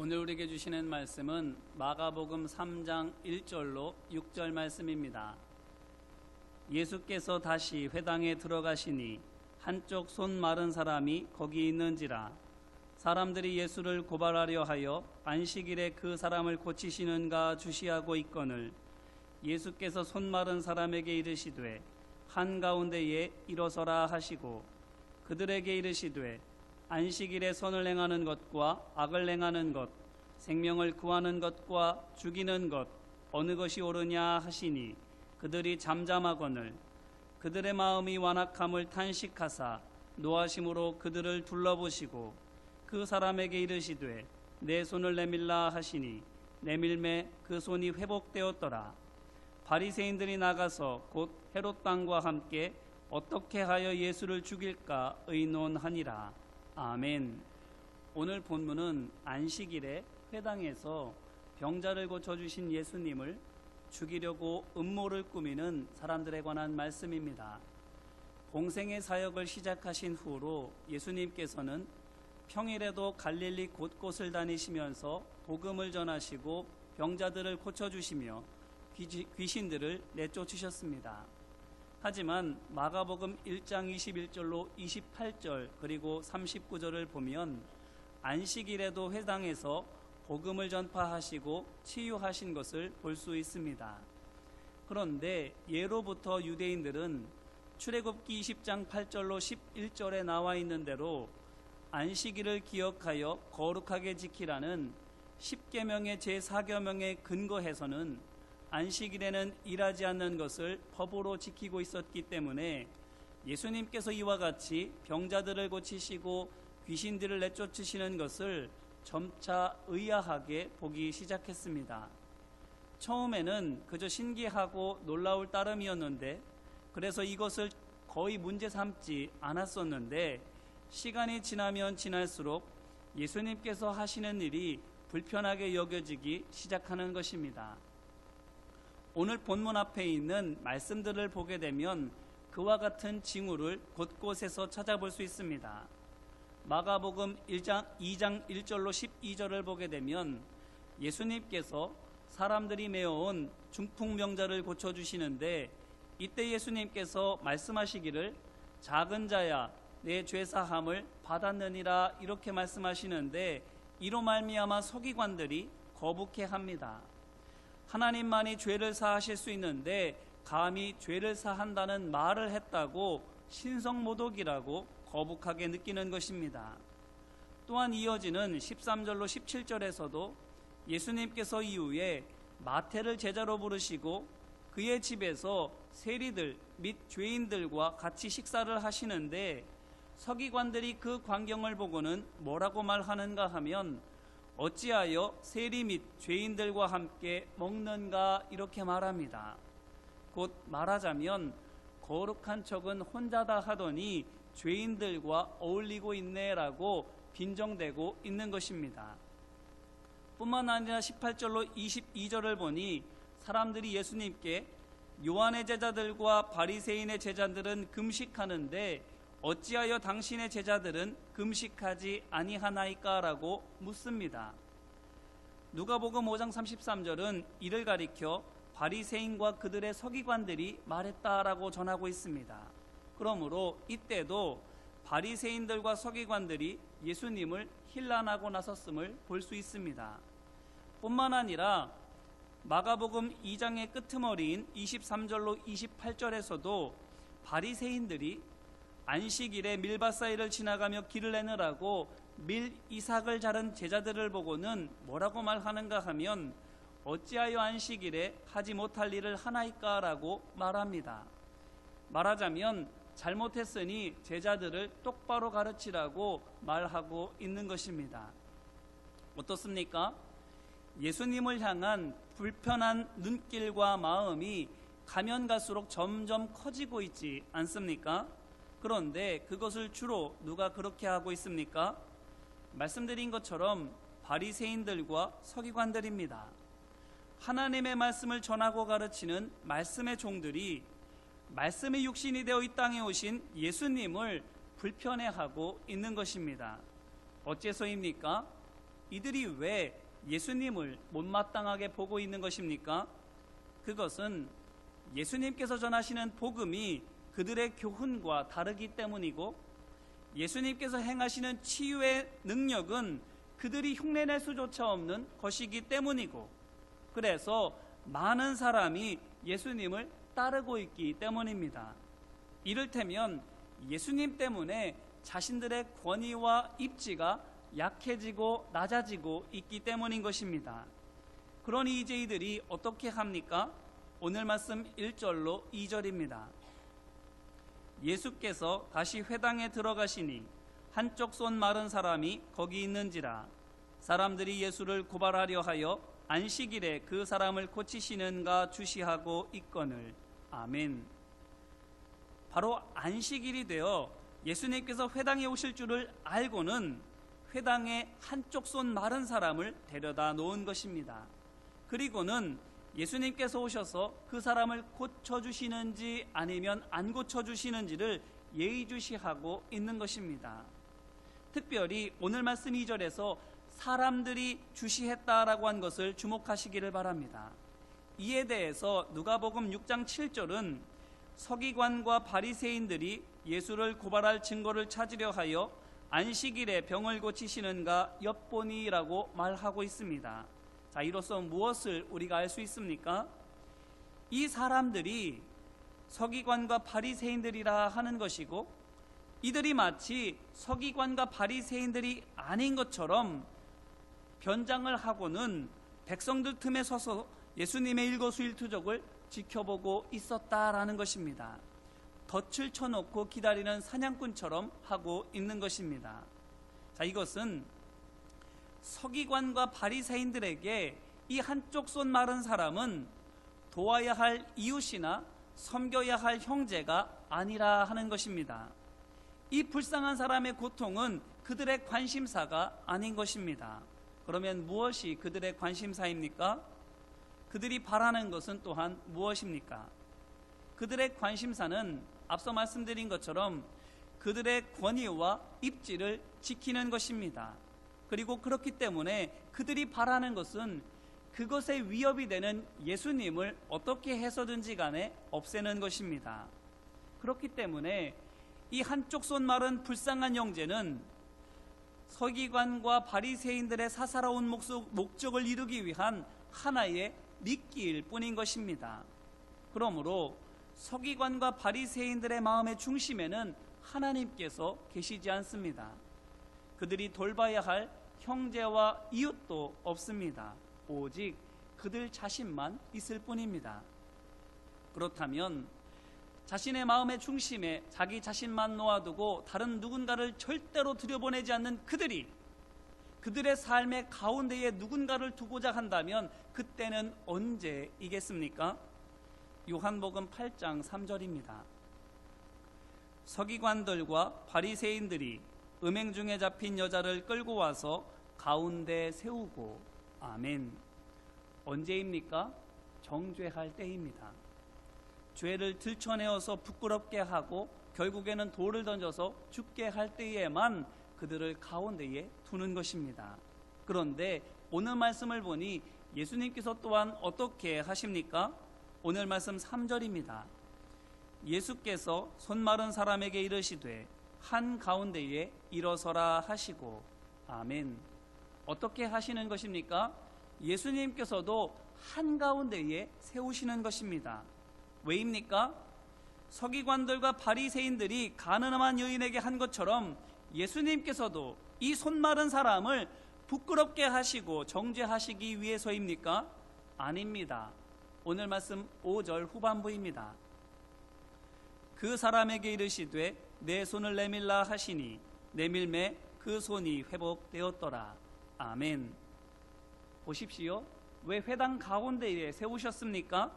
오늘 우리에게 주시는 말씀은 마가복음 3장 1절로 6절 말씀입니다. 예수께서 다시 회당에 들어가시니 한쪽 손 마른 사람이 거기 있는지라. 사람들이 예수를 고발하려 하여 안식일에 그 사람을 고치시는가 주시하고 있거늘, 예수께서 손 마른 사람에게 이르시되 한가운데에 일어서라 하시고, 그들에게 이르시되 안식일에 선을 행하는 것과 악을 행하는 것, 생명을 구하는 것과 죽이는 것, 어느 것이 옳으냐 하시니, 그들이 잠잠하거늘 그들의 마음이 완악함을 탄식하사 노하심으로 그들을 둘러보시고 그 사람에게 이르시되 내 손을 내밀라 하시니, 내밀매 그 손이 회복되었더라. 바리새인들이 나가서 곧 헤롯 왕과 함께 어떻게 하여 예수를 죽일까 의논하니라. 아멘. 오늘 본문은 안식일에 회당에서 병자를 고쳐주신 예수님을 죽이려고 음모를 꾸미는 사람들에 관한 말씀입니다. 공생의 사역을 시작하신 후로 예수님께서는 평일에도 갈릴리 곳곳을 다니시면서 복음을 전하시고 병자들을 고쳐주시며 귀신들을 내쫓으셨습니다. 하지만 마가복음 1장 21절로 28절 그리고 39절을 보면 안식일에도 회당에서 복음을 전파하시고 치유하신 것을 볼 수 있습니다. 그런데 예로부터 유대인들은 출애굽기 20장 8절로 11절에 나와 있는 대로 안식일을 기억하여 거룩하게 지키라는 10계명의 제4계명에 근거해서는 안식일에는 일하지 않는 것을 법으로 지키고 있었기 때문에 예수님께서 이와 같이 병자들을 고치시고 귀신들을 내쫓으시는 것을 점차 의아하게 보기 시작했습니다. 처음에는 그저 신기하고 놀라울 따름이었는데, 그래서 이것을 거의 문제 삼지 않았었는데, 시간이 지나면 지날수록 예수님께서 하시는 일이 불편하게 여겨지기 시작하는 것입니다. 오늘 본문 앞에 있는 말씀들을 보게 되면 그와 같은 징후를 곳곳에서 찾아볼 수 있습니다. 마가복음 2장 1절로 12절을 보게 되면 예수님께서 사람들이 메어온 중풍병자를 고쳐주시는데, 이때 예수님께서 말씀하시기를 작은 자야 내 죄사함을 받았느니라 이렇게 말씀하시는데, 이로 말미암아 서기관들이 거북해합니다. 하나님만이 죄를 사하실 수 있는데 감히 죄를 사한다는 말을 했다고 신성모독이라고 거북하게 느끼는 것입니다. 또한 이어지는 13절로 17절에서도 예수님께서 이후에 마태를 제자로 부르시고 그의 집에서 세리들 및 죄인들과 같이 식사를 하시는데, 서기관들이 그 광경을 보고는 뭐라고 말하는가 하면 어찌하여 세리 및 죄인들과 함께 먹는가 이렇게 말합니다. 곧 말하자면 거룩한 척은 혼자다 하더니 죄인들과 어울리고 있네라고 빈정대고 있는 것입니다. 뿐만 아니라 18절로 22절을 보니 사람들이 예수님께 요한의 제자들과 바리새인의 제자들은 금식하는데 어찌하여 당신의 제자들은 금식하지 아니하나이까 라고 묻습니다. 누가복음 5장 33절은 이를 가리켜 바리새인과 그들의 서기관들이 말했다라고 전하고 있습니다. 그러므로 이때도 바리새인들과 서기관들이 예수님을 힐난하고 나섰음을 볼 수 있습니다. 뿐만 아니라 마가복음 2장의 끄트머리인 23절로 28절에서도 바리새인들이 안식일에 밀밭 사이를 지나가며 길을 내느라고 밀 이삭을 자른 제자들을 보고는 뭐라고 말하는가 하면 어찌하여 안식일에 하지 못할 일을 하나이까 라고 말합니다. 말하자면 잘못했으니 제자들을 똑바로 가르치라고 말하고 있는 것입니다. 어떻습니까? 예수님을 향한 불편한 눈길과 마음이 가면 갈수록 점점 커지고 있지 않습니까? 그런데 그것을 주로 누가 그렇게 하고 있습니까? 말씀드린 것처럼 바리새인들과 서기관들입니다. 하나님의 말씀을 전하고 가르치는 말씀의 종들이 말씀의 육신이 되어 이 땅에 오신 예수님을 불편해하고 있는 것입니다. 어째서입니까? 이들이 왜 예수님을 못마땅하게 보고 있는 것입니까? 그것은 예수님께서 전하시는 복음이 그들의 교훈과 다르기 때문이고, 예수님께서 행하시는 치유의 능력은 그들이 흉내낼 수조차 없는 것이기 때문이고, 그래서 많은 사람이 예수님을 따르고 있기 때문입니다. 이를테면 예수님 때문에 자신들의 권위와 입지가 약해지고 낮아지고 있기 때문인 것입니다. 그러니 이제 이들이 어떻게 합니까? 오늘 말씀 1절로 2절입니다. 예수께서 다시 회당에 들어가시니 한쪽 손 마른 사람이 거기 있는지라. 사람들이 예수를 고발하려 하여 안식일에 그 사람을 고치시는가 주시하고 있거늘. 아멘. 바로 안식일이 되어 예수님께서 회당에 오실 줄을 알고는 회당에 한쪽 손 마른 사람을 데려다 놓은 것입니다. 그리고는 예수님께서 오셔서 그 사람을 고쳐주시는지 아니면 안 고쳐주시는지를 예의주시하고 있는 것입니다. 특별히 오늘 말씀 2절에서 사람들이 주시했다라고 한 것을 주목하시기를 바랍니다. 이에 대해서 누가복음 6장 7절은 서기관과 바리새인들이 예수를 고발할 증거를 찾으려 하여 안식일에 병을 고치시는가 엿보니라고 말하고 있습니다. 자, 이로써 무엇을 우리가 알 수 있습니까? 이 사람들이 서기관과 바리새인들이라 하는 것이고, 이들이 마치 서기관과 바리새인들이 아닌 것처럼 변장을 하고는 백성들 틈에 서서 예수님의 일거수일투족을 지켜보고 있었다라는 것입니다. 덫을 쳐놓고 기다리는 사냥꾼처럼 하고 있는 것입니다. 자, 이것은 서기관과 바리새인들에게 이 한쪽 손 마른 사람은 도와야 할 이웃이나 섬겨야 할 형제가 아니라 하는 것입니다. 이 불쌍한 사람의 고통은 그들의 관심사가 아닌 것입니다. 그러면 무엇이 그들의 관심사입니까? 그들이 바라는 것은 또한 무엇입니까? 그들의 관심사는 앞서 말씀드린 것처럼 그들의 권위와 입지를 지키는 것입니다. 그리고 그렇기 때문에 그들이 바라는 것은 그것에 위협이 되는 예수님을 어떻게 해서든지 간에 없애는 것입니다. 그렇기 때문에 이 한쪽 손 마른 불쌍한 형제는 서기관과 바리새인들의 사사로운 목적을 이루기 위한 하나의 미끼일 뿐인 것입니다. 그러므로 서기관과 바리새인들의 마음의 중심에는 하나님께서 계시지 않습니다. 그들이 돌봐야 할 형제와 이웃도 없습니다. 오직 그들 자신만 있을 뿐입니다. 그렇다면 자신의 마음의 중심에 자기 자신만 놓아두고 다른 누군가를 절대로 들여보내지 않는 그들이 그들의 삶의 가운데에 누군가를 두고자 한다면 그때는 언제이겠습니까? 요한복음 8장 3절입니다. 서기관들과 바리새인들이 음행 중에 잡힌 여자를 끌고 와서 가운데 세우고. 아멘. 언제입니까? 정죄할 때입니다. 죄를 들춰내어서 부끄럽게 하고 결국에는 돌을 던져서 죽게 할 때에만 그들을 가운데에 두는 것입니다. 그런데 오늘 말씀을 보니 예수님께서 또한 어떻게 하십니까? 오늘 말씀 3절입니다. 예수께서 손 마른 사람에게 이르시되 한 가운데에 일어서라 하시고. 아멘. 어떻게 하시는 것입니까? 예수님께서도 한 가운데에 세우시는 것입니다. 왜입니까? 서기관들과 바리새인들이 가늠한 여인에게 한 것처럼 예수님께서도 이 손 마른 사람을 부끄럽게 하시고 정죄하시기 위해서입니까? 아닙니다. 오늘 말씀 5절 후반부입니다. 그 사람에게 이르시되 내 손을 내밀라 하시니 내밀매 그 손이 회복되었더라. 아멘. 보십시오. 왜 회당 가운데에 세우셨습니까?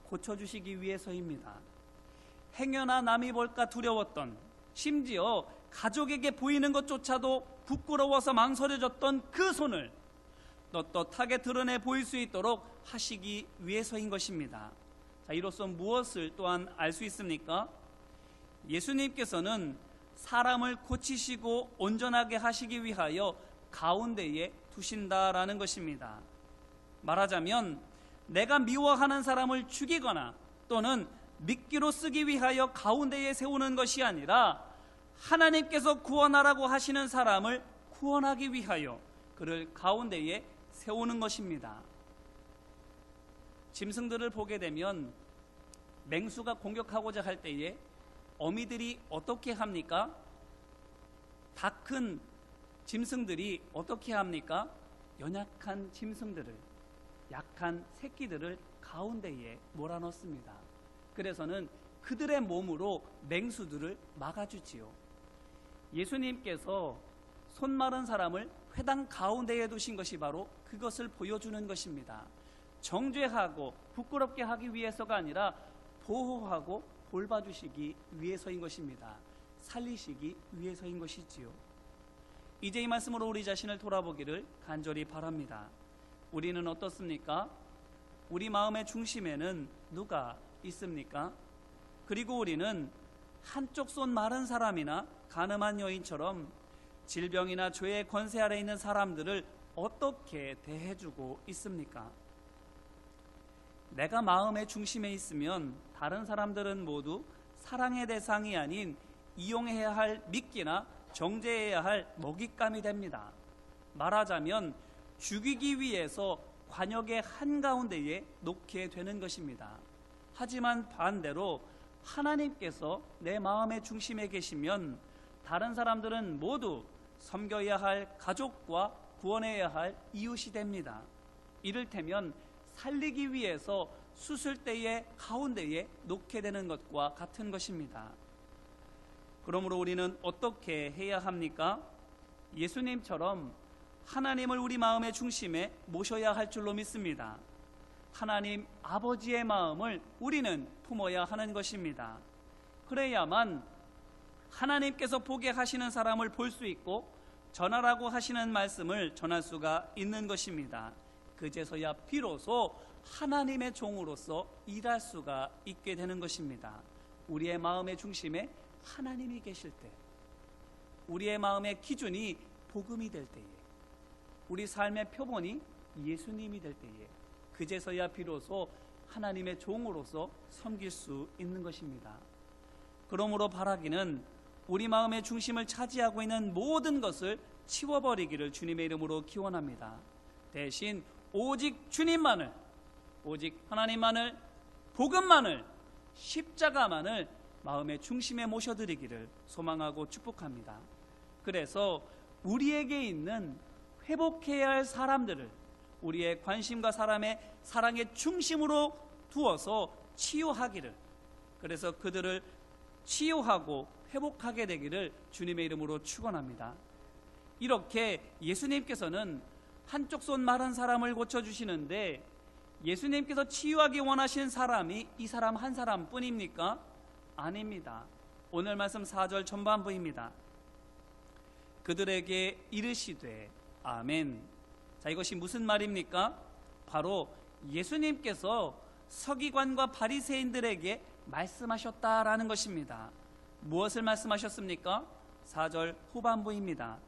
고쳐주시기 위해서입니다. 행여나 남이 볼까 두려웠던, 심지어 가족에게 보이는 것조차도 부끄러워서 망설여졌던 그 손을 떳떳하게 드러내 보일 수 있도록 하시기 위해서인 것입니다. 자, 이로써 무엇을 또한 알 수 있습니까? 예수님께서는 사람을 고치시고 온전하게 하시기 위하여 가운데에 두신다라는 것입니다. 말하자면 내가 미워하는 사람을 죽이거나 또는 미끼로 쓰기 위하여 가운데에 세우는 것이 아니라 하나님께서 구원하라고 하시는 사람을 구원하기 위하여 그를 가운데에 세우는 것입니다. 짐승들을 보게 되면 맹수가 공격하고자 할 때에 어미들이 어떻게 합니까? 다 큰 짐승들이 어떻게 합니까? 연약한 짐승들을, 약한 새끼들을 가운데에 몰아넣습니다. 그래서는 그들의 몸으로 맹수들을 막아주지요. 예수님께서 손 마른 사람을 회당 가운데에 두신 것이 바로 그것을 보여주는 것입니다. 정죄하고 부끄럽게 하기 위해서가 아니라 보호하고 돌봐주시기 위해서인 것입니다. 살리시기 위해서인 것이지요. 이제 이 말씀으로 우리 자신을 돌아보기를 간절히 바랍니다. 우리는 어떻습니까? 우리 마음의 중심에는 누가 있습니까? 그리고 우리는 한쪽 손 마른 사람이나 가늠한 여인처럼 질병이나 죄의 권세 아래 있는 사람들을 어떻게 대해주고 있습니까? 내가 마음의 중심에 있으면 다른 사람들은 모두 사랑의 대상이 아닌 이용해야 할 미끼나 정죄해야 할 먹잇감이 됩니다. 말하자면 죽이기 위해서 관역의 한가운데에 놓게 되는 것입니다. 하지만 반대로 하나님께서 내 마음의 중심에 계시면 다른 사람들은 모두 섬겨야 할 가족과 구원해야 할 이웃이 됩니다. 이를테면 살리기 위해서 수술대의 가운데에 놓게 되는 것과 같은 것입니다. 그러므로 우리는 어떻게 해야 합니까? 예수님처럼 하나님을 우리 마음의 중심에 모셔야 할 줄로 믿습니다. 하나님 아버지의 마음을 우리는 품어야 하는 것입니다. 그래야만 하나님께서 보게 하시는 사람을 볼 수 있고 전하라고 하시는 말씀을 전할 수가 있는 것입니다. 그제서야 비로소 하나님의 종으로서 일할 수가 있게 되는 것입니다. 우리의 마음의 중심에 하나님이 계실 때, 우리의 마음의 기준이 복음이 될 때에, 우리 삶의 표본이 예수님이 될 때에 그제서야 비로소 하나님의 종으로서 섬길 수 있는 것입니다. 그러므로 바라기는 우리 마음의 중심을 차지하고 있는 모든 것을 치워버리기를 주님의 이름으로 기원합니다. 대신 오직 주님만을, 오직 하나님만을, 복음만을, 십자가만을 마음의 중심에 모셔드리기를 소망하고 축복합니다. 그래서 우리에게 있는 회복해야 할 사람들을 우리의 관심과 사랑의 중심으로 두어서 치유하기를, 그래서 그들을 치유하고 회복하게 되기를 주님의 이름으로 축원합니다. 이렇게 예수님께서는 한쪽 손 마른 사람을 고쳐주시는데 예수님께서 치유하기 원하시는 사람이 이 사람 한 사람뿐입니까? 아닙니다. 오늘 말씀 4절 전반부입니다. 그들에게 이르시되 아멘. 자, 이것이 무슨 말입니까? 바로 예수님께서 서기관과 바리새인들에게 말씀하셨다라는 것입니다. 무엇을 말씀하셨습니까? 4절 후반부입니다.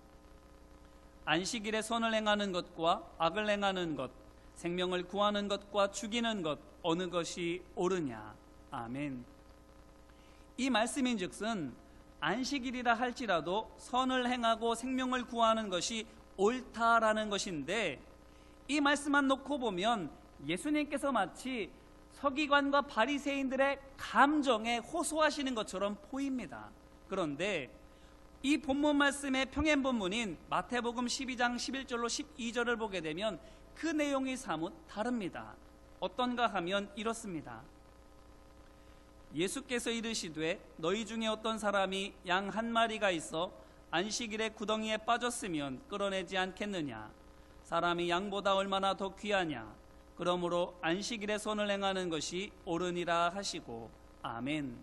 안식일에 선을 행하는 것과 악을 행하는 것, 생명을 구하는 것과 죽이는 것, 어느 것이 옳으냐? 아멘. 이 말씀인즉슨 안식일이라 할지라도 선을 행하고 생명을 구하는 것이 옳다라는 것인데, 이 말씀만 놓고 보면 예수님께서 마치 서기관과 바리새인들의 감정에 호소하시는 것처럼 보입니다. 그런데 이 본문 말씀의 평행 본문인 마태복음 12장 11절로 12절을 보게 되면 그 내용이 사뭇 다릅니다. 어떤가 하면 이렇습니다. 예수께서 이르시되 너희 중에 어떤 사람이 양 한 마리가 있어 안식일에 구덩이에 빠졌으면 끌어내지 않겠느냐? 사람이 양보다 얼마나 더 귀하냐? 그러므로 안식일에 선을 행하는 것이 옳으니라 하시고 아멘.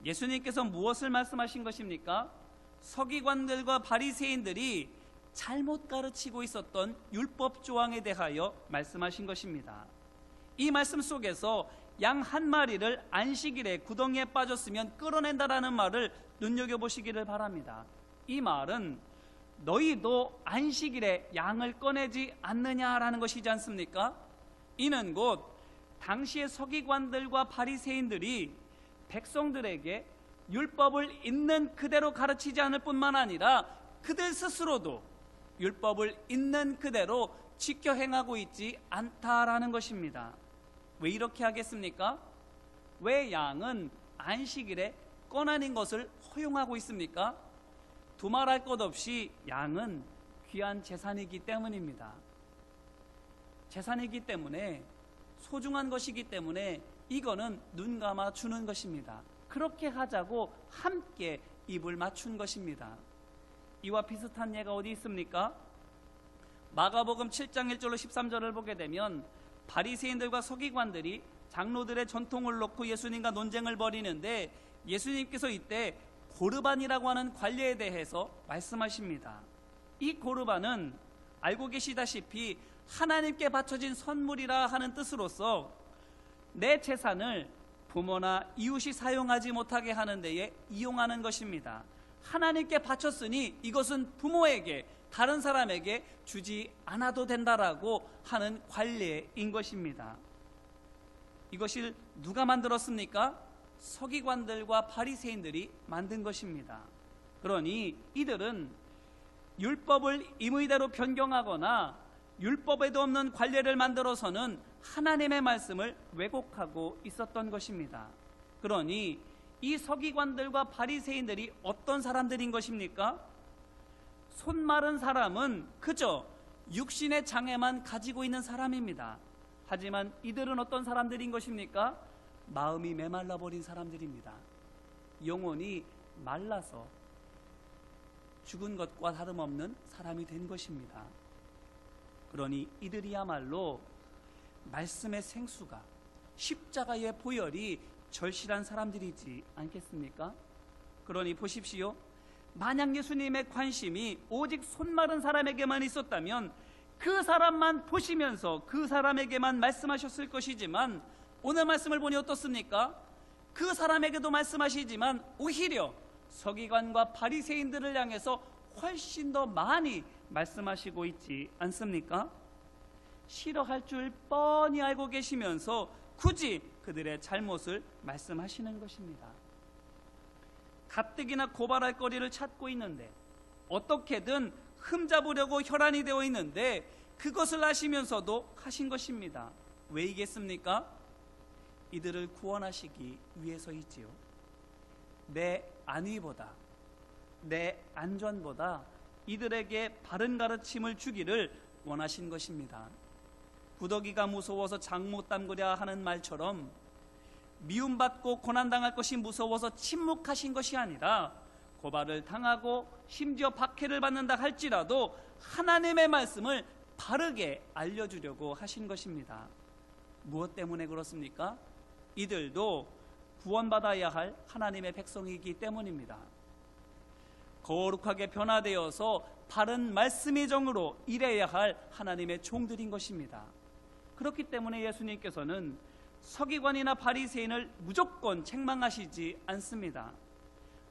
예수님께서 무엇을 말씀하신 것입니까? 서기관들과 바리새인들이 잘못 가르치고 있었던 율법 조항에 대하여 말씀하신 것입니다. 이 말씀 속에서 양 한 마리를 안식일에 구덩이에 빠졌으면 끌어낸다라는 말을 눈여겨보시기를 바랍니다. 이 말은 너희도 안식일에 양을 꺼내지 않느냐라는 것이지 않습니까? 이는 곧 당시의 서기관들과 바리새인들이 백성들에게 율법을 있는 그대로 가르치지 않을 뿐만 아니라 그들 스스로도 율법을 있는 그대로 지켜 행하고 있지 않다라는 것입니다. 왜 이렇게 하겠습니까? 왜 양은 안식일에 꺼내는 것을 허용하고 있습니까? 두말할 것 없이 양은 귀한 재산이기 때문입니다. 재산이기 때문에, 소중한 것이기 때문에 이거는 눈 감아 주는 것입니다. 그렇게 하자고 함께 입을 맞춘 것입니다. 이와 비슷한 예가 어디 있습니까? 마가복음 7장 1절로 13절을 보게 되면 바리새인들과 서기관들이 장로들의 전통을 놓고 예수님과 논쟁을 벌이는데, 예수님께서 이때 고르반이라고 하는 관례에 대해서 말씀하십니다. 이 고르반은 알고 계시다시피 하나님께 바쳐진 선물이라 하는 뜻으로서 내 재산을 부모나 이웃이 사용하지 못하게 하는 데에 이용하는 것입니다. 하나님께 바쳤으니 이것은 부모에게, 다른 사람에게 주지 않아도 된다라고 하는 관례인 것입니다. 이것을 누가 만들었습니까? 서기관들과 바리새인들이 만든 것입니다. 그러니 이들은 율법을 임의대로 변경하거나 율법에도 없는 관례를 만들어서는 하나님의 말씀을 왜곡하고 있었던 것입니다. 그러니 이 서기관들과 바리새인들이 어떤 사람들인 것입니까? 손 마른 사람은 그저 육신의 장애만 가지고 있는 사람입니다. 하지만 이들은 어떤 사람들인 것입니까? 마음이 메말라 버린 사람들입니다. 영혼이 말라서 죽은 것과 다름없는 사람이 된 것입니다. 그러니 이들이야말로 말씀의 생수가, 십자가의 보혈이 절실한 사람들이지 않겠습니까? 그러니 보십시오. 만약 예수님의 관심이 오직 손 마른 사람에게만 있었다면 그 사람만 보시면서 그 사람에게만 말씀하셨을 것이지만, 오늘 말씀을 보니 어떻습니까? 그 사람에게도 말씀하시지만 오히려 서기관과 바리새인들을 향해서 훨씬 더 많이 말씀하시고 있지 않습니까? 싫어할 줄 뻔히 알고 계시면서 굳이 그들의 잘못을 말씀하시는 것입니다. 가뜩이나 고발할 거리를 찾고 있는데, 어떻게든 흠잡으려고 혈안이 되어 있는데 그것을 아시면서도 하신 것입니다. 왜이겠습니까? 이들을 구원하시기 위해서이지요. 내 안위보다, 내 안전보다 이들에게 바른 가르침을 주기를 원하신 것입니다. 구더기가 무서워서 장 못 담그랴 하는 말처럼 미움받고 고난당할 것이 무서워서 침묵하신 것이 아니라, 고발을 당하고 심지어 박해를 받는다 할지라도 하나님의 말씀을 바르게 알려주려고 하신 것입니다. 무엇 때문에 그렇습니까? 이들도 구원받아야 할 하나님의 백성이기 때문입니다. 거룩하게 변화되어서 바른 말씀의 정으로 일해야 할 하나님의 종들인 것입니다. 그렇기 때문에 예수님께서는 서기관이나 바리새인을 무조건 책망하시지 않습니다.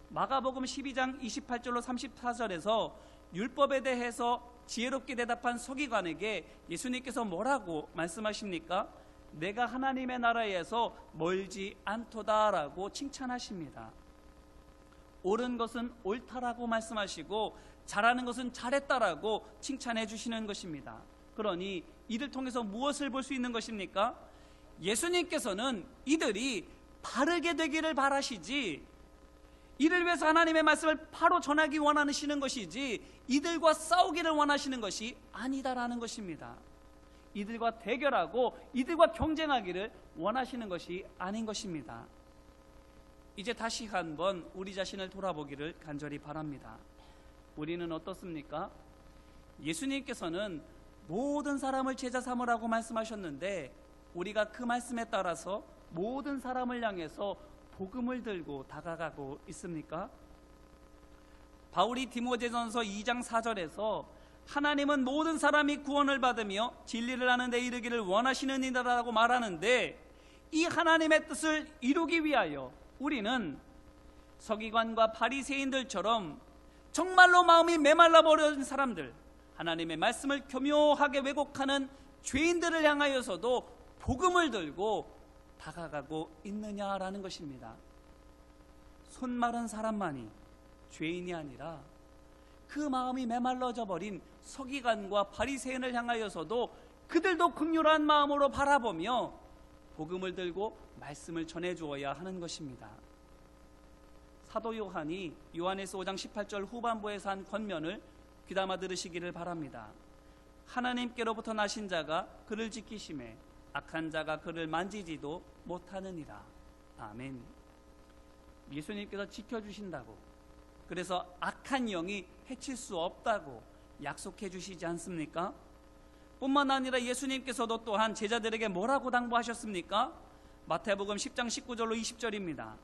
마가복음 12장 28절로 34절에서 율법에 대해서 지혜롭게 대답한 서기관에게 예수님께서 뭐라고 말씀하십니까? 내가 하나님의 나라에서 멀지 않도다라고 칭찬하십니다. 옳은 것은 옳다라고 말씀하시고 잘하는 것은 잘했다라고 칭찬해 주시는 것입니다. 그러니 이들 통해서 무엇을 볼 수 있는 것입니까? 예수님께서는 이들이 바르게 되기를 바라시지, 이를 위해서 하나님의 말씀을 바로 전하기 원하시는 것이지 이들과 싸우기를 원하시는 것이 아니다라는 것입니다. 이들과 대결하고 이들과 경쟁하기를 원하시는 것이 아닌 것입니다. 이제 다시 한번 우리 자신을 돌아보기를 간절히 바랍니다. 우리는 어떻습니까? 예수님께서는 모든 사람을 제자 삼으라고 말씀하셨는데, 우리가 그 말씀에 따라서 모든 사람을 향해서 복음을 들고 다가가고 있습니까? 바울이 디모데전서 2장 4절에서 하나님은 모든 사람이 구원을 받으며 진리를 아는 데 이르기를 원하시는 이라고 말하는데, 이 하나님의 뜻을 이루기 위하여 우리는 서기관과 바리새인들처럼 정말로 마음이 메말라 버린 사람들, 하나님의 말씀을 교묘하게 왜곡하는 죄인들을 향하여서도 복음을 들고 다가가고 있느냐라는 것입니다. 손 마른 사람만이 죄인이 아니라 그 마음이 메말라져 버린 서기관과 바리새인을 향하여서도 그들도 긍휼한 마음으로 바라보며 복음을 들고 말씀을 전해 주어야 하는 것입니다. 사도 요한이 요한에서 5장 18절 후반부에서 한 권면을 귀담아 들으시기를 바랍니다. 하나님께로부터 나신 자가 그를 지키심에 악한 자가 그를 만지지도 못하느니라. 아멘. 예수님께서 지켜주신다고, 그래서 악한 영이 해칠 수 없다고 약속해 주시지 않습니까? 뿐만 아니라 예수님께서도 또한 제자들에게 뭐라고 당부하셨습니까? 마태복음 10장 19절로 20절입니다.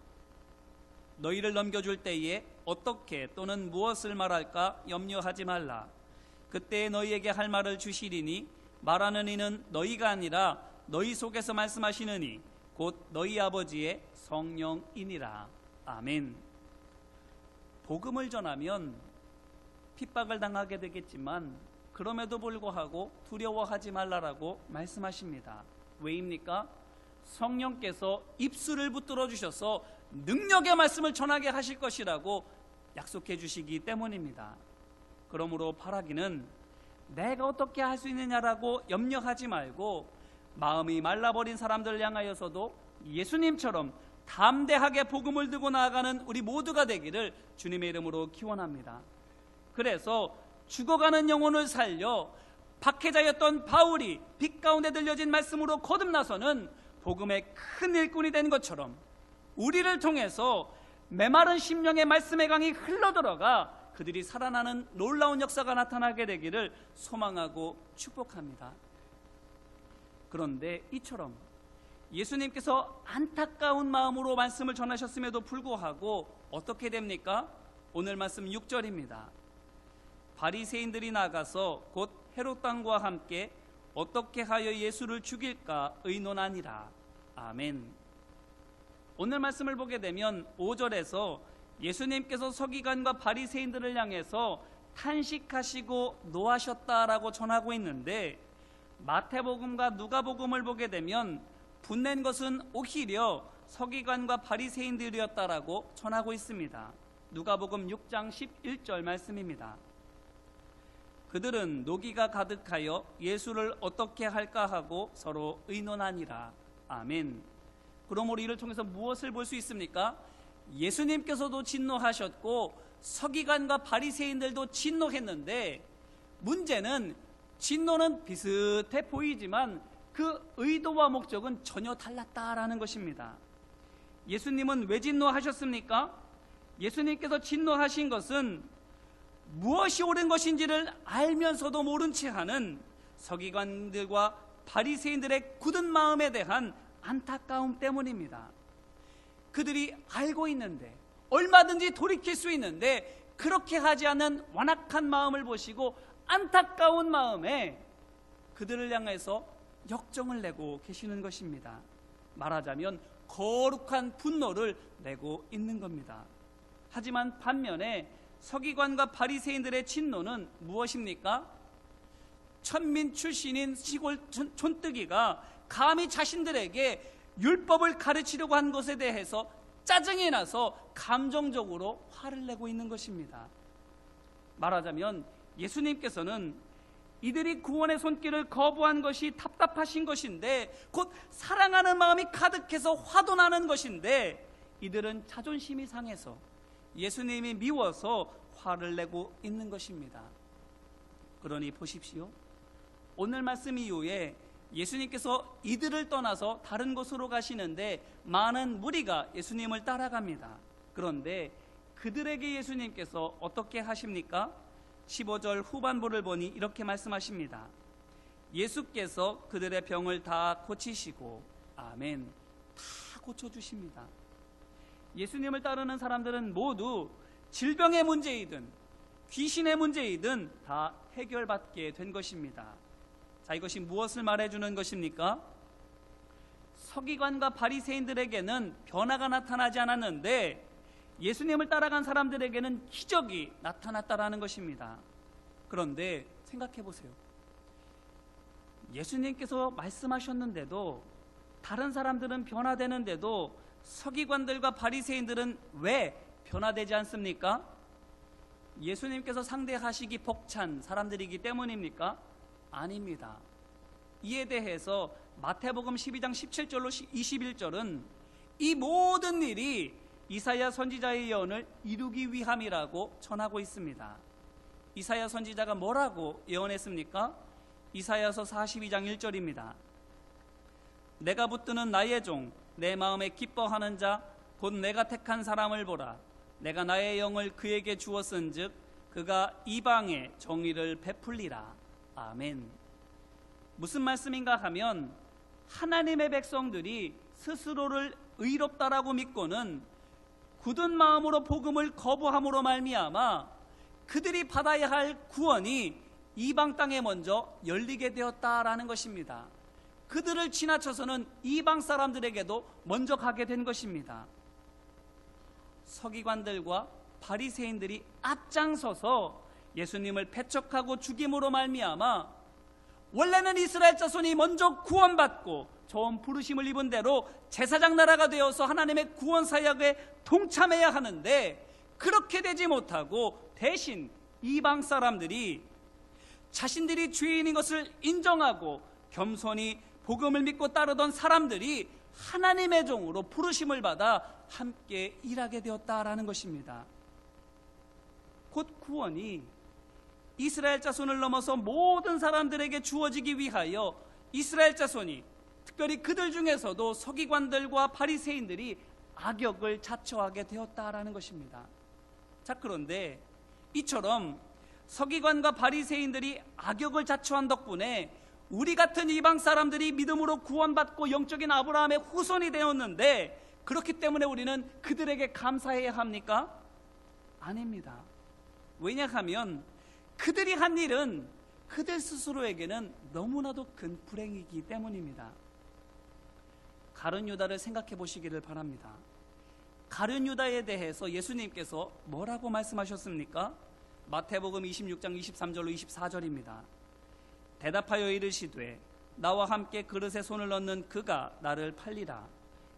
너희를 넘겨줄 때에 어떻게 또는 무엇을 말할까 염려하지 말라. 그때 너희에게 할 말을 주시리니 말하는 이는 너희가 아니라 너희 속에서 말씀하시느니 곧 너희 아버지의 성령이니라. 아멘. 복음을 전하면 핍박을 당하게 되겠지만 그럼에도 불구하고 두려워하지 말라라고 말씀하십니다. 왜입니까? 성령께서 입술을 붙들어 주셔서 능력의 말씀을 전하게 하실 것이라고 약속해 주시기 때문입니다. 그러므로 바라기는 내가 어떻게 할 수 있느냐라고 염려하지 말고 마음이 말라버린 사람들을 향하여서도 예수님처럼 담대하게 복음을 들고 나아가는 우리 모두가 되기를 주님의 이름으로 기원합니다. 그래서 죽어가는 영혼을 살려 박해자였던 바울이 빛 가운데 들려진 말씀으로 거듭나서는 복음의 큰 일꾼이 된 것처럼 우리를 통해서 메마른 심령의 말씀의 강이 흘러들어가 그들이 살아나는 놀라운 역사가 나타나게 되기를 소망하고 축복합니다. 그런데 이처럼 예수님께서 안타까운 마음으로 말씀을 전하셨음에도 불구하고 어떻게 됩니까? 오늘 말씀 6절입니다. 바리새인들이 나가서 곧 헤롯 왕과 함께 어떻게 하여 예수를 죽일까 의논하니라. 아멘. 오늘 말씀을 보게 되면 5절에서 예수님께서 서기관과 바리새인들을 향해서 탄식하시고 노하셨다라고 전하고 있는데, 마태복음과 누가복음을 보게 되면 분낸 것은 오히려 서기관과 바리새인들이었다라고 전하고 있습니다. 누가복음 6장 11절 말씀입니다. 그들은 노기가 가득하여 예수를 어떻게 할까 하고 서로 의논하니라. 아멘. 그러므로 이를 통해서 무엇을 볼 수 있습니까? 예수님께서도 진노하셨고 서기관과 바리새인들도 진노했는데, 문제는 진노는 비슷해 보이지만 그 의도와 목적은 전혀 달랐다라는 것입니다. 예수님은 왜 진노하셨습니까? 예수님께서 진노하신 것은 무엇이 옳은 것인지를 알면서도 모른 채 하는 서기관들과 바리새인들의 굳은 마음에 대한 안타까움 때문입니다. 그들이 알고 있는데, 얼마든지 돌이킬 수 있는데 그렇게 하지 않는 완악한 마음을 보시고 안타까운 마음에 그들을 향해서 역정을 내고 계시는 것입니다. 말하자면 거룩한 분노를 내고 있는 겁니다. 하지만 반면에 서기관과 바리새인들의 진노는 무엇입니까? 천민 출신인 시골 촌뜨기가 감히 자신들에게 율법을 가르치려고 한 것에 대해서 짜증이 나서 감정적으로 화를 내고 있는 것입니다. 말하자면 예수님께서는 이들이 구원의 손길을 거부한 것이 답답하신 것인데, 곧 사랑하는 마음이 가득해서 화도 나는 것인데, 이들은 자존심이 상해서 예수님이 미워서 화를 내고 있는 것입니다. 그러니 보십시오. 오늘 말씀 이후에 예수님께서 이들을 떠나서 다른 곳으로 가시는데 많은 무리가 예수님을 따라갑니다. 그런데 그들에게 예수님께서 어떻게 하십니까? 15절 후반부를 보니 이렇게 말씀하십니다. 예수께서 그들의 병을 다 고치시고, 아멘, 다 고쳐주십니다. 예수님을 따르는 사람들은 모두 질병의 문제이든 귀신의 문제이든 다 해결받게 된 것입니다. 자, 이것이 무엇을 말해주는 것입니까? 서기관과 바리새인들에게는 변화가 나타나지 않았는데 예수님을 따라간 사람들에게는 기적이 나타났다라는 것입니다. 그런데 생각해 보세요. 예수님께서 말씀하셨는데도, 다른 사람들은 변화되는데도 서기관들과 바리새인들은 왜 변화되지 않습니까? 예수님께서 상대하시기 벅찬 사람들이기 때문입니까? 아닙니다. 이에 대해서 마태복음 12장 17절로 21절은 이 모든 일이 이사야 선지자의 예언을 이루기 위함이라고 전하고 있습니다. 이사야 선지자가 뭐라고 예언했습니까? 이사야서 42장 1절입니다. 내가 붙드는 나의 종, 내 마음에 기뻐하는 자, 곧 내가 택한 사람을 보라. 내가 나의 영을 그에게 주었은즉 그가 이방에 정의를 베풀리라. 아멘. 무슨 말씀인가 하면, 하나님의 백성들이 스스로를 의롭다라고 믿고는 굳은 마음으로 복음을 거부함으로 말미암아 그들이 받아야 할 구원이 이방 땅에 먼저 열리게 되었다라는 것입니다. 그들을 지나쳐서는 이방 사람들에게도 먼저 가게 된 것입니다. 서기관들과 바리새인들이 앞장서서 예수님을 배척하고 죽임으로 말미암아 원래는 이스라엘 자손이 먼저 구원받고 처음 부르심을 입은 대로 제사장 나라가 되어서 하나님의 구원 사역에 동참해야 하는데, 그렇게 되지 못하고 대신 이방 사람들이 자신들이 죄인인 것을 인정하고 겸손히 복음을 믿고 따르던 사람들이 하나님의 종으로 부르심을 받아 함께 일하게 되었다라는 것입니다. 곧 구원이 이스라엘 자손을 넘어서 모든 사람들에게 주어지기 위하여 이스라엘 자손이, 특별히 그들 중에서도 서기관들과 바리새인들이 악역을 자처하게 되었다라는 것입니다. 자, 그런데 이처럼 서기관과 바리새인들이 악역을 자처한 덕분에 우리 같은 이방 사람들이 믿음으로 구원받고 영적인 아브라함의 후손이 되었는데, 그렇기 때문에 우리는 그들에게 감사해야 합니까? 아닙니다. 왜냐하면 그들이 한 일은 그들 스스로에게는 너무나도 큰 불행이기 때문입니다. 가룟 유다를 생각해 보시기를 바랍니다. 가룟 유다에 대해서 예수님께서 뭐라고 말씀하셨습니까? 마태복음 26장 23절로 24절입니다. 대답하여 이르시되 나와 함께 그릇에 손을 넣는 그가 나를 팔리라.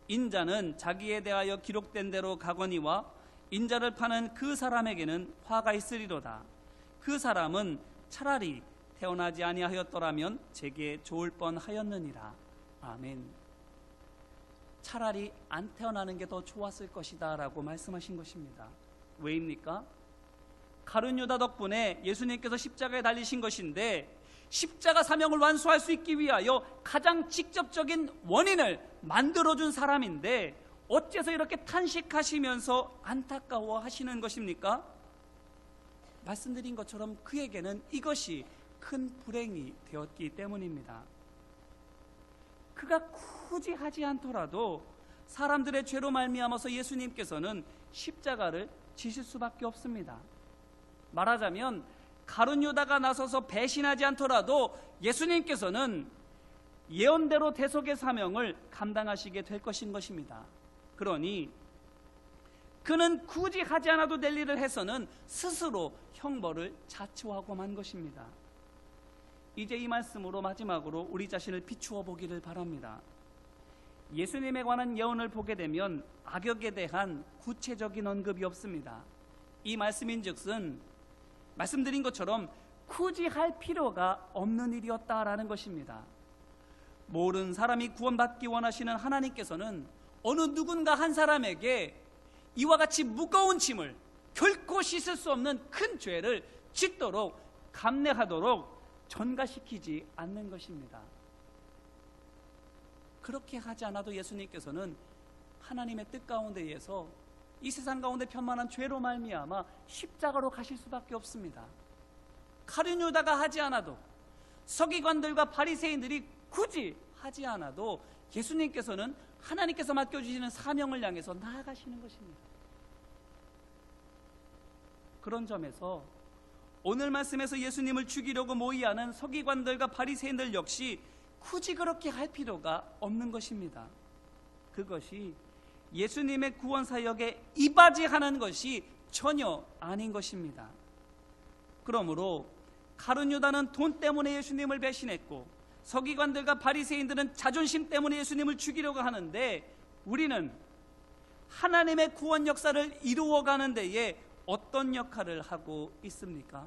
인자는 자기에 대하여 기록된 대로 가거니와 인자를 파는 그 사람에게는 화가 있으리로다. 그 사람은 차라리 태어나지 아니하였더라면 제게 좋을 뻔하였느니라. 아멘. 차라리 안 태어나는 게 더 좋았을 것이다 라고 말씀하신 것입니다. 왜입니까? 가룟 유다 덕분에 예수님께서 십자가에 달리신 것인데, 십자가 사명을 완수할 수 있기 위하여 가장 직접적인 원인을 만들어준 사람인데, 어째서 이렇게 탄식하시면서 안타까워 하시는 것입니까? 말씀드린 것처럼 그에게는 이것이 큰 불행이 되었기 때문입니다. 그가 굳이 하지 않더라도 사람들의 죄로 말미암아서 예수님께서는 십자가를 지실 수밖에 없습니다. 말하자면 가룟 유다가 나서서 배신하지 않더라도 예수님께서는 예언대로 대속의 사명을 감당하시게 될 것입니다. 그러니 그는 굳이 하지 않아도 될 일을 해서는 스스로 형벌을 자초하고 만 것입니다. 이제 이 말씀으로 마지막으로 우리 자신을 비추어 보기를 바랍니다. 예수님에 관한 예언을 보게 되면 악역에 대한 구체적인 언급이 없습니다. 이 말씀인즉슨 말씀드린 것처럼 굳이 할 필요가 없는 일이었다라는 것입니다. 모든 사람이 구원받기 원하시는 하나님께서는 어느 누군가 한 사람에게 이와 같이 무거운 짐을, 결코 씻을 수 없는 큰 죄를 짓도록 감내하도록 전가시키지 않는 것입니다. 그렇게 하지 않아도 예수님께서는 하나님의 뜻 가운데에서 이 세상 가운데 편만한 죄로 말미암아 십자가로 가실 수밖에 없습니다. 가룟 유다가 하지 않아도, 서기관들과 바리새인들이 굳이 하지 않아도 예수님께서는 하나님께서 맡겨주시는 사명을 향해서 나아가시는 것입니다. 그런 점에서 오늘 말씀에서 예수님을 죽이려고 모의하는 서기관들과 바리새인들 역시 굳이 그렇게 할 필요가 없는 것입니다. 그것이 예수님의 구원 사역에 이바지하는 것이 전혀 아닌 것입니다. 그러므로 가룟 유다는 돈 때문에 예수님을 배신했고, 서기관들과 바리새인들은 자존심 때문에 예수님을 죽이려고 하는데, 우리는 하나님의 구원 역사를 이루어가는 데에 어떤 역할을 하고 있습니까?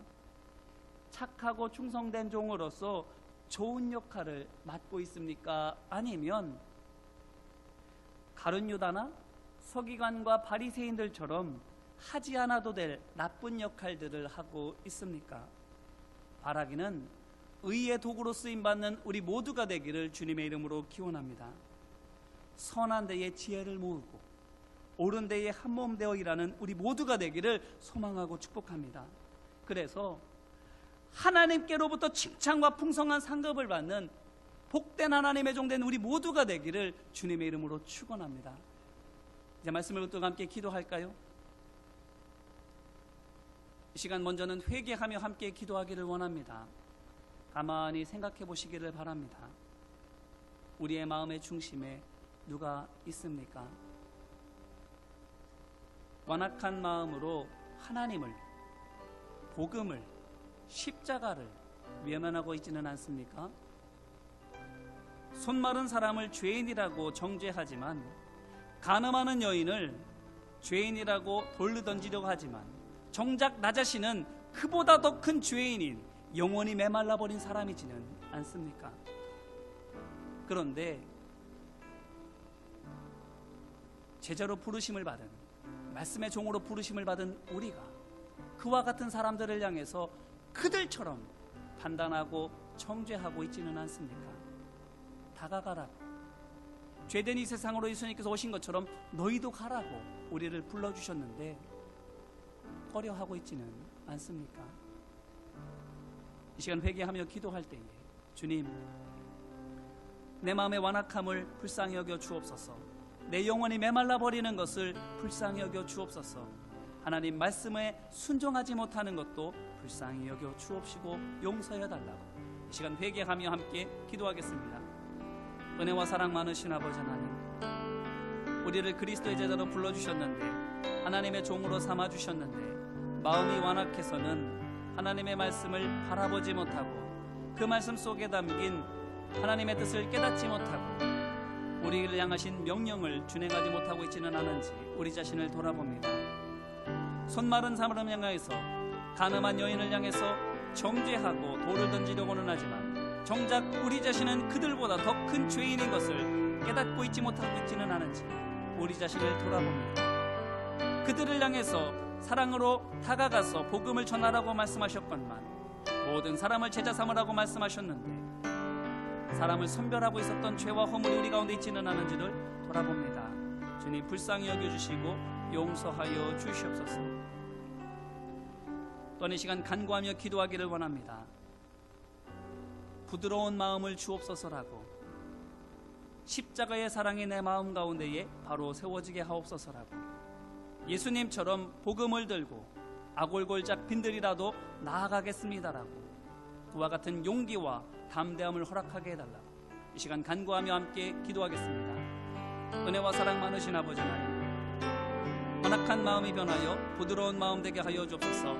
착하고 충성된 종으로서 좋은 역할을 맡고 있습니까? 아니면 가룟 유다나 서기관과 바리새인들처럼 하지 않아도 될 나쁜 역할들을 하고 있습니까? 바라기는 의의 도구로 쓰임받는 우리 모두가 되기를 주님의 이름으로 기원합니다. 선한 데에 지혜를 모으고 옳은 데에 한몸 되어 일하는 우리 모두가 되기를 소망하고 축복합니다. 그래서 하나님께로부터 칭찬과 풍성한 상급을 받는 복된 하나님의 종된 우리 모두가 되기를 주님의 이름으로 축원합니다. 이제 말씀을 붙들고 함께 기도할까요? 이 시간 먼저는 회개하며 함께 기도하기를 원합니다. 가만히 생각해 보시기를 바랍니다. 우리의 마음의 중심에 누가 있습니까? 완악한 마음으로 하나님을, 복음을, 십자가를 외면하고 있지는 않습니까? 손마른 사람을 죄인이라고 정죄하지만, 간음하는 여인을 죄인이라고 돌로 던지려고 하지만, 정작 나 자신은 그보다 더 큰 죄인인 영원히 메말라버린 사람이지는 않습니까? 그런데 제자로 부르심을 받은, 말씀의 종으로 부르심을 받은 우리가 그와 같은 사람들을 향해서 그들처럼 판단하고 정죄하고 있지는 않습니까? 다가가라고, 죄된 이 세상으로 예수님께서 오신 것처럼 너희도 가라고 우리를 불러주셨는데 꺼려하고 있지는 않습니까? 이 시간 회개하며 기도할 때에 주님, 내 마음의 완악함을 불쌍히 여겨 주옵소서. 내 영혼이 메말라 버리는 것을 불쌍히 여겨 주옵소서. 하나님 말씀에 순종하지 못하는 것도 불쌍히 여겨 주옵시고 용서해 달라고 이 시간 회개하며 함께 기도하겠습니다. 은혜와 사랑 많으신 아버지 하나님, 우리를 그리스도의 제자로 불러주셨는데, 하나님의 종으로 삼아주셨는데, 마음이 완악해서는 하나님의 말씀을 바라보지 못하고 그 말씀 속에 담긴 하나님의 뜻을 깨닫지 못하고 우리를 향하신 명령을 준행하지 못하고 있지는 않은지 우리 자신을 돌아봅니다. 손마른 사람을 향해서, 간음한 여인을 향해서 정죄하고 돌을 던지려고는 하지만 정작 우리 자신은 그들보다 더 큰 죄인인 것을 깨닫고 있지 못하고 있지는 않은지 우리 자신을 돌아봅니다. 그들을 향해서 사랑으로 다가가서 복음을 전하라고 말씀하셨건만 모든 사람을 제자 삼으라고 말씀하셨는데 사람을 선별하고 있었던 죄와 허물이 우리 가운데 있지는 않은지를 돌아봅니다. 주님 불쌍히 여겨주시고 용서하여 주시옵소서. 또한 이 시간 간구하며 기도하기를 원합니다. 부드러운 마음을 주옵소서라고, 십자가의 사랑이 내 마음 가운데에 바로 세워지게 하옵소서라고, 예수님처럼 복음을 들고 아골골짝 빈들이라도 나아가겠습니다라고 그와 같은 용기와 담대함을 허락하게 해달라고 이 시간 간구하며 함께 기도하겠습니다. 은혜와 사랑 많으신 아버지 하나님, 완악한 마음이 변하여 부드러운 마음 되게 하여 주옵소서.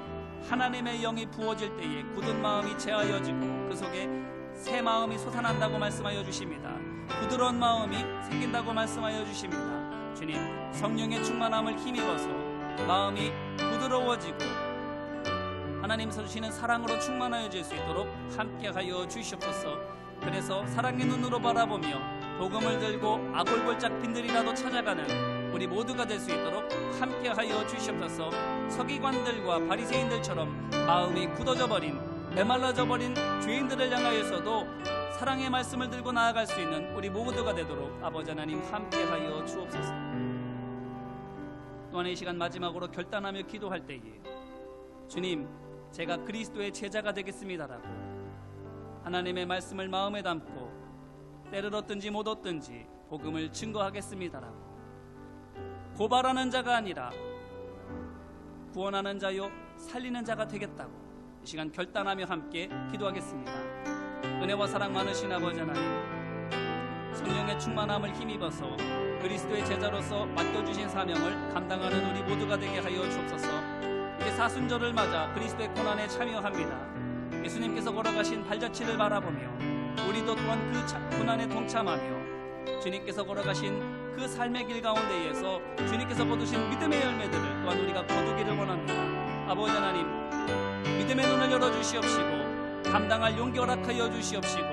하나님의 영이 부어질 때에 굳은 마음이 채하여지고 그 속에 새 마음이 솟아난다고 말씀하여 주십니다. 부드러운 마음이 생긴다고 말씀하여 주십니다. 주님, 성령의 충만함을 힘입어서 마음이 부드러워지고 하나님께서 주시는 사랑으로 충만하여질 수 있도록 함께하여 주시옵소서. 그래서 사랑의 눈으로 바라보며 복음을 들고 아골골짝 빈들이라도 찾아가는 우리 모두가 될 수 있도록 함께하여 주시옵소서. 서기관들과 바리새인들처럼 마음이 굳어져 버린, 메말라져 버린 죄인들을 향하여서도 사랑의 말씀을 들고 나아갈 수 있는 우리 모두가 되도록 아버지 하나님 함께하여 주옵소서. 또한 이 시간 마지막으로 결단하며 기도할 때에 주님, 제가 그리스도의 제자가 되겠습니다라고 하나님의 말씀을 마음에 담고 때를 얻든지 못 얻든지 복음을 증거하겠습니다라고, 고발하는 자가 아니라 구원하는 자요 살리는 자가 되겠다고 이 시간 결단하며 함께 기도하겠습니다. 은혜와 사랑 많으신 아버지 하나님, 성령의 충만함을 힘입어서 그리스도의 제자로서 맡겨주신 사명을 감당하는 우리 모두가 되게 하여 주옵소서. 이제 사순절을 맞아 그리스도의 고난에 참여합니다. 예수님께서 걸어가신 발자취를 바라보며 우리도 또한 그 고난에 동참하며 주님께서 걸어가신 그 삶의 길 가운데에서 주님께서 거두신 믿음의 열매들을 또한 우리가 거두기를 원합니다. 아버지 하나님, 믿음의 눈을 열어주시옵시고 감당할 용기 허락하여 주시옵시고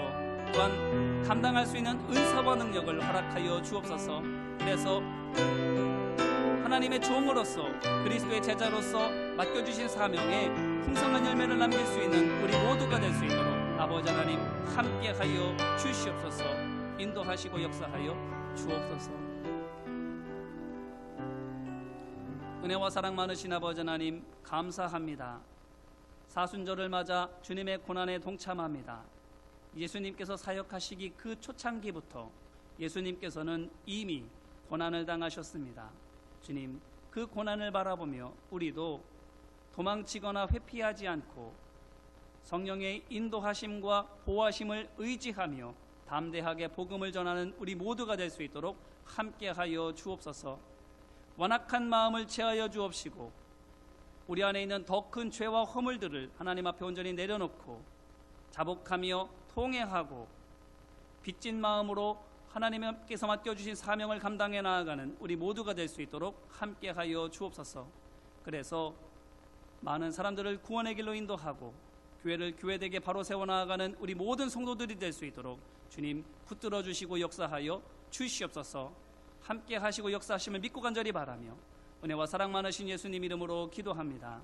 또한 감당할 수 있는 은사와 능력을 허락하여 주옵소서. 그래서 하나님의 종으로서 그리스도의 제자로서 맡겨주신 사명에 풍성한 열매를 남길 수 있는 우리 모두가 될 수 있도록 아버지 하나님 함께하여 주시옵소서. 인도하시고 역사하여 주옵소서. 은혜와 사랑 많으신 아버지 하나님 감사합니다. 사순절을 맞아 주님의 고난에 동참합니다. 예수님께서 사역하시기 그 초창기부터 예수님께서는 이미 고난을 당하셨습니다. 주님, 그 고난을 바라보며 우리도 도망치거나 회피하지 않고 성령의 인도하심과 보호하심을 의지하며 담대하게 복음을 전하는 우리 모두가 될 수 있도록 함께하여 주옵소서. 완악한 마음을 채하여 주옵시고 우리 안에 있는 더 큰 죄와 허물들을 하나님 앞에 온전히 내려놓고 자복하며 통회하고 빚진 마음으로 하나님께서 맡겨주신 사명을 감당해 나아가는 우리 모두가 될 수 있도록 함께하여 주옵소서. 그래서 많은 사람들을 구원의 길로 인도하고 교회를 교회되게 바로 세워나가는 우리 모든 성도들이 될 수 있도록 주님 붙들어 주시고 역사하여 주시옵소서. 함께 하시고 역사하심을 믿고 간절히 바라며 은혜와 사랑 많으신 예수님 이름으로 기도합니다.